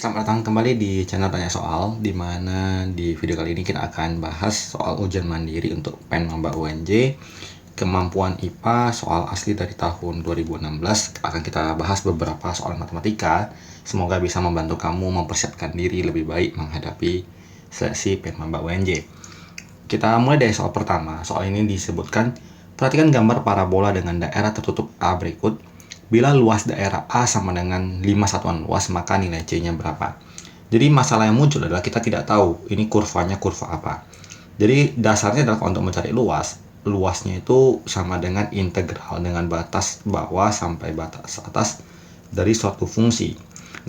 Selamat datang kembali di channel Tanya Soal, di mana di video kali ini kita akan bahas soal ujian mandiri untuk PEN Maba UNJ, kemampuan IPA, soal asli dari tahun 2016. Akan kita bahas beberapa soal matematika. Semoga bisa membantu kamu mempersiapkan diri lebih baik menghadapi seleksi PEN Maba UNJ. Kita mulai dari soal pertama. Soal ini disebutkan, perhatikan gambar parabola dengan daerah tertutup A berikut. Bila luas daerah A sama dengan 5 satuan luas, maka nilai C-nya berapa? Jadi masalah yang muncul adalah kita tidak tahu ini kurvanya kurva apa. Jadi dasarnya adalah untuk mencari luas, luasnya itu sama dengan integral dengan batas bawah sampai batas atas dari suatu fungsi.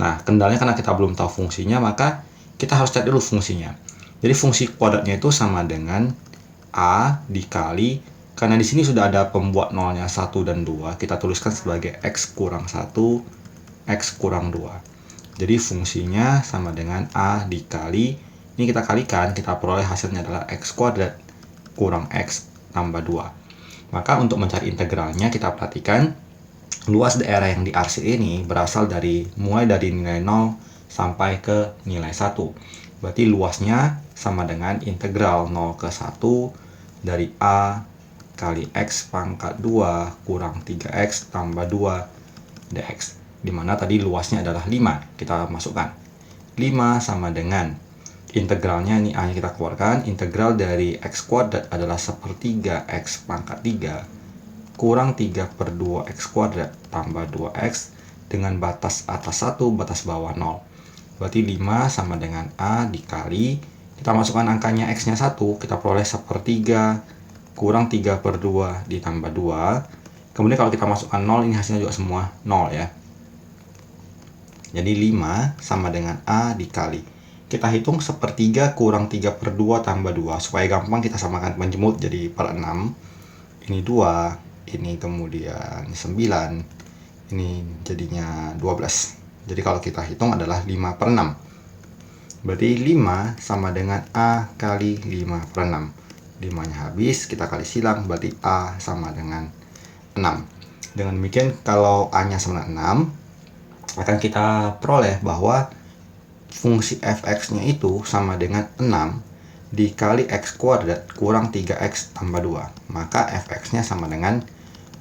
Nah, kendalanya karena kita belum tahu fungsinya, maka kita harus cari dulu fungsinya. Jadi fungsi kuadratnya itu sama dengan A dikali, karena di sini sudah ada pembuat nolnya 1 dan 2, kita tuliskan sebagai X kurang 1, X kurang 2. Jadi fungsinya sama dengan A dikali, ini kita kalikan, kita peroleh hasilnya adalah X kuadrat kurang X tambah 2. Maka untuk mencari integralnya, kita perhatikan luas daerah yang di RC ini berasal dari mulai dari nilai 0 sampai ke nilai 1. Berarti luasnya sama dengan integral 0 ke 1 dari A kali X pangkat 2 kurang 3X tambah 2 dx. Dimana tadi luasnya adalah 5. Kita masukkan 5 sama dengan integralnya, ini A nya kita keluarkan. Integral dari X kuadrat adalah sepertiga X pangkat 3 kurang 3 per 2X kuadrat tambah 2X dengan batas atas 1, batas bawah 0. Berarti 5 sama dengan A dikali, kita masukkan angkanya X nya 1, kita peroleh sepertiga kurang 3 per 2 ditambah 2. Kemudian kalau kita masukkan 0, ini hasilnya juga semua 0 ya. Jadi 5 sama dengan A dikali, kita hitung sepertiga kurang 3 per 2 tambah 2. Supaya gampang kita samakan penjemut jadi per 6. Ini 2, ini kemudian 9, ini jadinya 12. Jadi kalau kita hitung adalah 5 per 6. Berarti 5 sama dengan A kali 5 per 6. 5-nya habis, kita kali silang, berarti A sama dengan 6. Dengan demikian, kalau A-nya sama dengan 6, akan kita peroleh bahwa fungsi fx-nya itu sama dengan 6 dikali X kuadrat kurang 3X tambah 2. Maka fx-nya sama dengan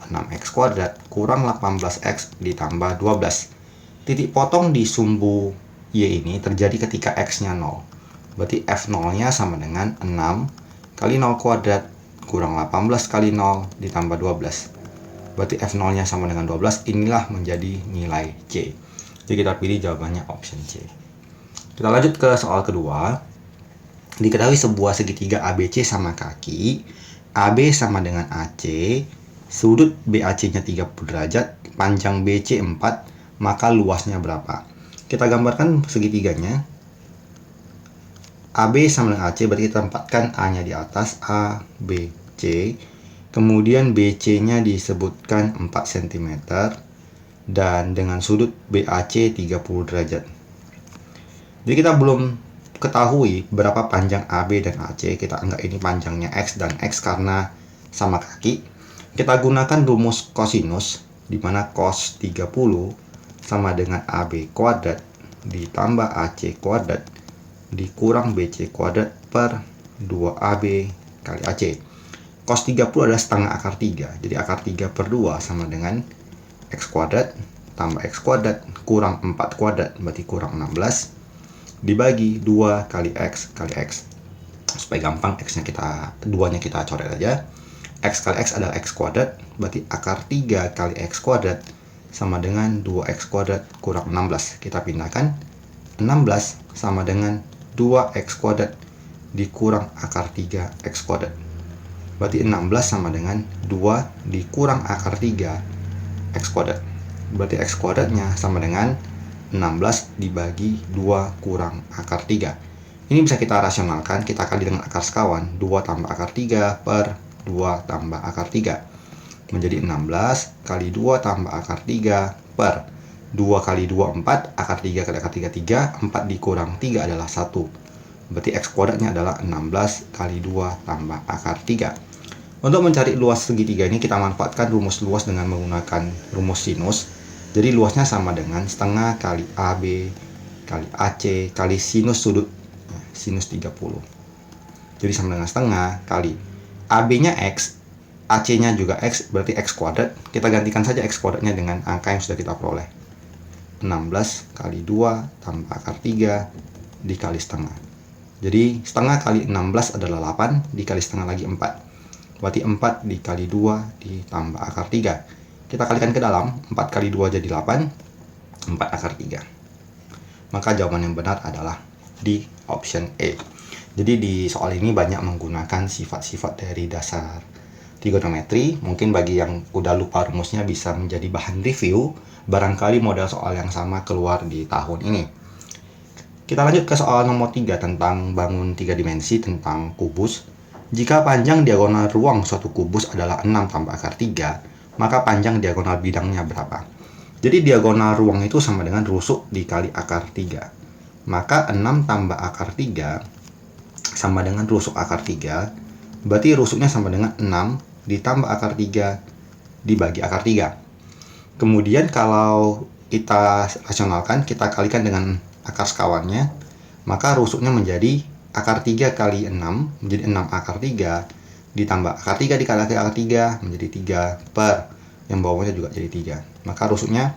6X kuadrat kurang 18X ditambah 12. Titik potong di sumbu Y ini terjadi ketika X-nya 0. Berarti F0-nya sama dengan 6 kali 0 kuadrat kurang 18 kali 0 ditambah 12. Berarti F0-nya sama dengan 12. Inilah menjadi nilai C. Jadi kita pilih jawabannya option C. Kita lanjut ke soal kedua. Diketahui sebuah segitiga ABC sama kaki, AB sama dengan AC, sudut BAC-nya 30 derajat, panjang BC 4, maka luasnya berapa? Kita gambarkan segitiganya. AB sama dengan AC, berarti kita tempatkan A-nya di atas, A, B, C. Kemudian BC-nya disebutkan 4 cm. Dan dengan sudut BAC 30 derajat. Jadi kita belum ketahui berapa panjang AB dan AC. Kita anggap ini panjangnya X dan X karena sama kaki. Kita gunakan rumus kosinus, di mana cos 30 sama dengan AB kuadrat ditambah AC kuadrat dikurang BC kuadrat per 2AB kali AC. Cos 30 adalah setengah akar 3. Jadi akar 3 per 2 sama dengan X kuadrat tambah X kuadrat kurang 4 kuadrat, berarti kurang 16. Dibagi 2 kali X kali X. Supaya gampang, X-nya kita, 2-nya kita coret aja. X kali X adalah X kuadrat, berarti akar 3 kali X kuadrat sama dengan 2X kuadrat kurang 16. Kita pindahkan, 16 sama dengan 2X kuadrat dikurang akar 3X kuadrat. Berarti 16 sama dengan 2 dikurang akar 3X kuadrat. Berarti X kuadratnya sama dengan 16 dibagi 2 kurang akar 3. Ini bisa kita rasionalkan, kita kali dengan akar sekawan. 2 tambah akar 3 per 2 tambah akar 3. Menjadi 16 kali 2 tambah akar 3 per 2 kali 2, 4, akar 3 kali akar 3, 3, 4 dikurang 3 adalah 1. Berarti X kuadratnya adalah 16 kali 2 tambah akar 3. Untuk mencari luas segitiga ini, kita manfaatkan rumus luas dengan menggunakan rumus sinus. Jadi luasnya sama dengan setengah kali AB kali AC kali sinus sudut sinus 30. Jadi sama dengan setengah kali AB-nya X, AC-nya juga X, berarti X kuadrat. Kita gantikan saja X kuadratnya dengan angka yang sudah kita peroleh. 16 kali 2 tambah akar 3 dikali setengah. Jadi setengah kali 16 adalah 8, dikali setengah lagi 4. Berarti 4 dikali 2 ditambah akar 3. Kita kalikan ke dalam, 4 kali 2 jadi 8, 4 akar 3. Maka jawaban yang benar adalah di option A. Jadi di soal ini banyak menggunakan sifat-sifat dari dasar trigonometri. Mungkin bagi yang udah lupa rumusnya bisa menjadi bahan review. Barangkali model soal yang sama keluar di tahun ini. Kita lanjut ke soal nomor 3 tentang bangun 3 dimensi tentang kubus. Jika panjang diagonal ruang suatu kubus adalah 6 tambah akar 3, maka panjang diagonal bidangnya berapa? Jadi diagonal ruang itu sama dengan rusuk dikali akar 3. Maka 6 tambah akar 3 sama dengan rusuk akar 3. Berarti rusuknya sama dengan 6 ditambah akar 3 dibagi akar 3. Kemudian kalau kita rasionalkan, kita kalikan dengan akar sekawannya, maka rusuknya menjadi akar 3 kali 6 menjadi 6 akar 3 ditambah akar 3 dikali akar 3 menjadi 3 per yang bawahnya juga jadi 3. Maka rusuknya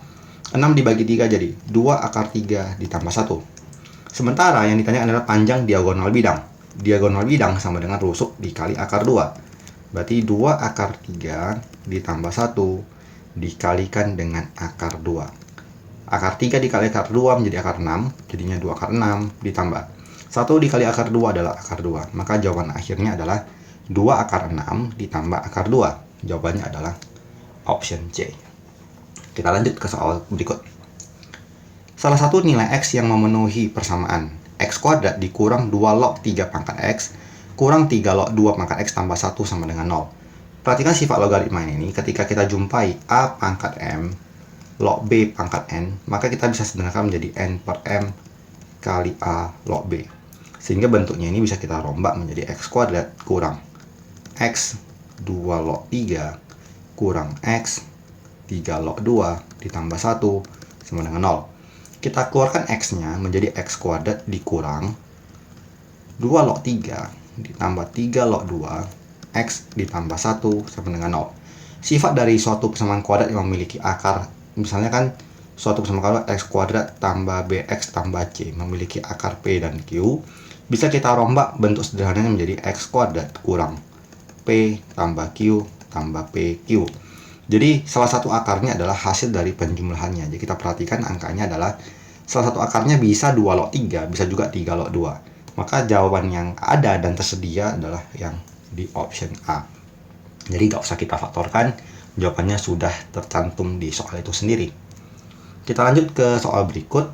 6 dibagi 3 jadi 2 akar 3 ditambah 1. Sementara yang ditanya adalah panjang diagonal bidang. Diagonal bidang sama dengan rusuk dikali akar 2. Berarti 2 akar 3 ditambah 1 dikalikan dengan akar 2. Akar 3 dikali akar 2 menjadi akar 6, jadinya 2 akar 6 ditambah 1 dikali akar 2 adalah akar 2. Maka jawaban akhirnya adalah 2 akar 6 ditambah akar 2. Jawabannya adalah option C. Kita lanjut ke soal berikut. Salah satu nilai X yang memenuhi persamaan X kuadrat dikurang 2 log 3 pangkat X kurang 3 log 2 pangkat X tambah 1 sama dengan 0. Perhatikan sifat logaritma ini. Ketika kita jumpai A pangkat M log B pangkat N, maka kita bisa sederhanakan menjadi N per M kali A log B. Sehingga bentuknya ini bisa kita rombak menjadi X kuadrat kurang X 2 log 3 kurang X 3 log 2 ditambah 1 sama dengan 0. Kita keluarkan X-nya menjadi X kuadrat dikurang 2 log 3 ditambah 3 log 2 X ditambah 1 sama dengan 0. Sifat dari suatu persamaan kuadrat yang memiliki akar, misalnya kan suatu persamaan kuadrat X kuadrat tambah BX tambah C memiliki akar P dan Q, bisa kita rombak bentuk sederhananya menjadi X kuadrat kurang P tambah Q tambah PQ. Jadi salah satu akarnya adalah hasil dari penjumlahannya. Jadi kita perhatikan angkanya adalah salah satu akarnya bisa 2 log 3, bisa juga 3 log 2. Maka jawaban yang ada dan tersedia adalah yang di option A. Jadi nggak usah kita faktorkan, jawabannya sudah tercantum di soal itu sendiri. Kita lanjut ke soal berikut.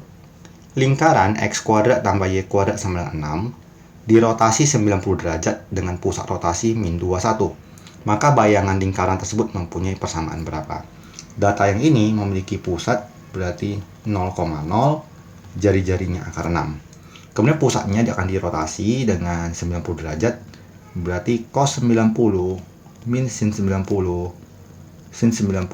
Lingkaran X kuadrat tambah Y kuadrat sama dengan 6 dirotasi 90 derajat dengan pusat rotasi min 21. Maka bayangan lingkaran tersebut mempunyai persamaan berapa? Data yang ini memiliki pusat berarti 0,0, jari-jarinya akar 6. Kemudian pusatnya akan dirotasi dengan 90 derajat, berarti cos 90 min sin 90 sin 90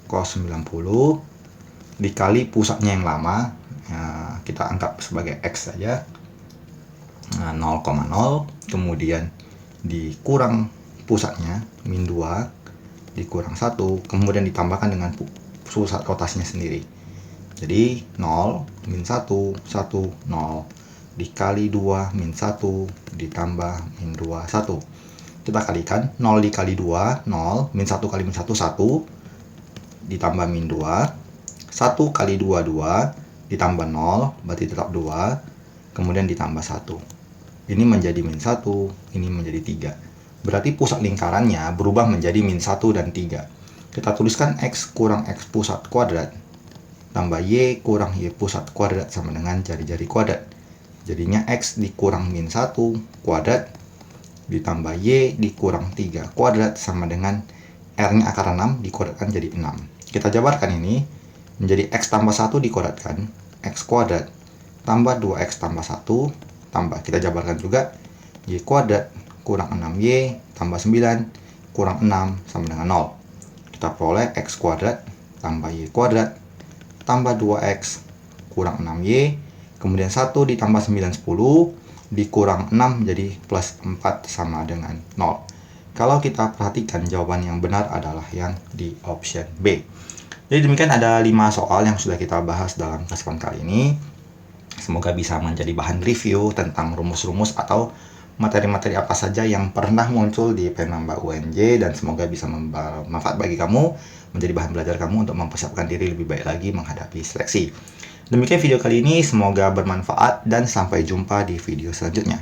cos 90 dikali pusatnya yang lama, ya, kita anggap sebagai X saja, 0,0, kemudian dikurang pusatnya min 2 dikurang 1, kemudian ditambahkan dengan pusat rotasinya sendiri. Jadi 0 min 1 1 0 dikali 2 min 1 ditambah min 2 1. Kita kalikan 0 dikali 2 0, min 1 kali min 1 1 ditambah min 2, 1 kali 2 2 ditambah 0 berarti tetap 2, kemudian ditambah 1. Ini menjadi min 1, ini menjadi 3. Berarti pusat lingkarannya berubah menjadi min 1 dan 3. Kita tuliskan X kurang X pusat kuadrat tambah Y kurang Y pusat kuadrat sama dengan jari-jari kuadrat. Jadinya X dikurang min 1 kuadrat ditambah Y dikurang 3 kuadrat sama dengan R-nya akar 6 dikuadratkan jadi 6. Kita jabarkan ini menjadi X tambah 1 dikuadratkan X kuadrat tambah 2X tambah 1 tambah, kita jabarkan juga Y kuadrat kurang 6Y tambah 9 kurang 6 sama dengan 0. Kita peroleh X kuadrat tambah Y kuadrat tambah 2X kurang 6Y Kemudian 1 ditambah 9, 10, dikurang 6 jadi plus 4 sama dengan 0. Kalau kita perhatikan, jawaban yang benar adalah yang di option B. Jadi demikian ada 5 soal yang sudah kita bahas dalam kesempatan kali ini. Semoga bisa menjadi bahan review tentang rumus-rumus atau materi-materi apa saja yang pernah muncul di Penmamba UNJ, dan semoga bisa membawa manfaat bagi kamu, menjadi bahan belajar kamu untuk mempersiapkan diri lebih baik lagi menghadapi seleksi. Demikian video kali ini, semoga bermanfaat dan sampai jumpa di video selanjutnya.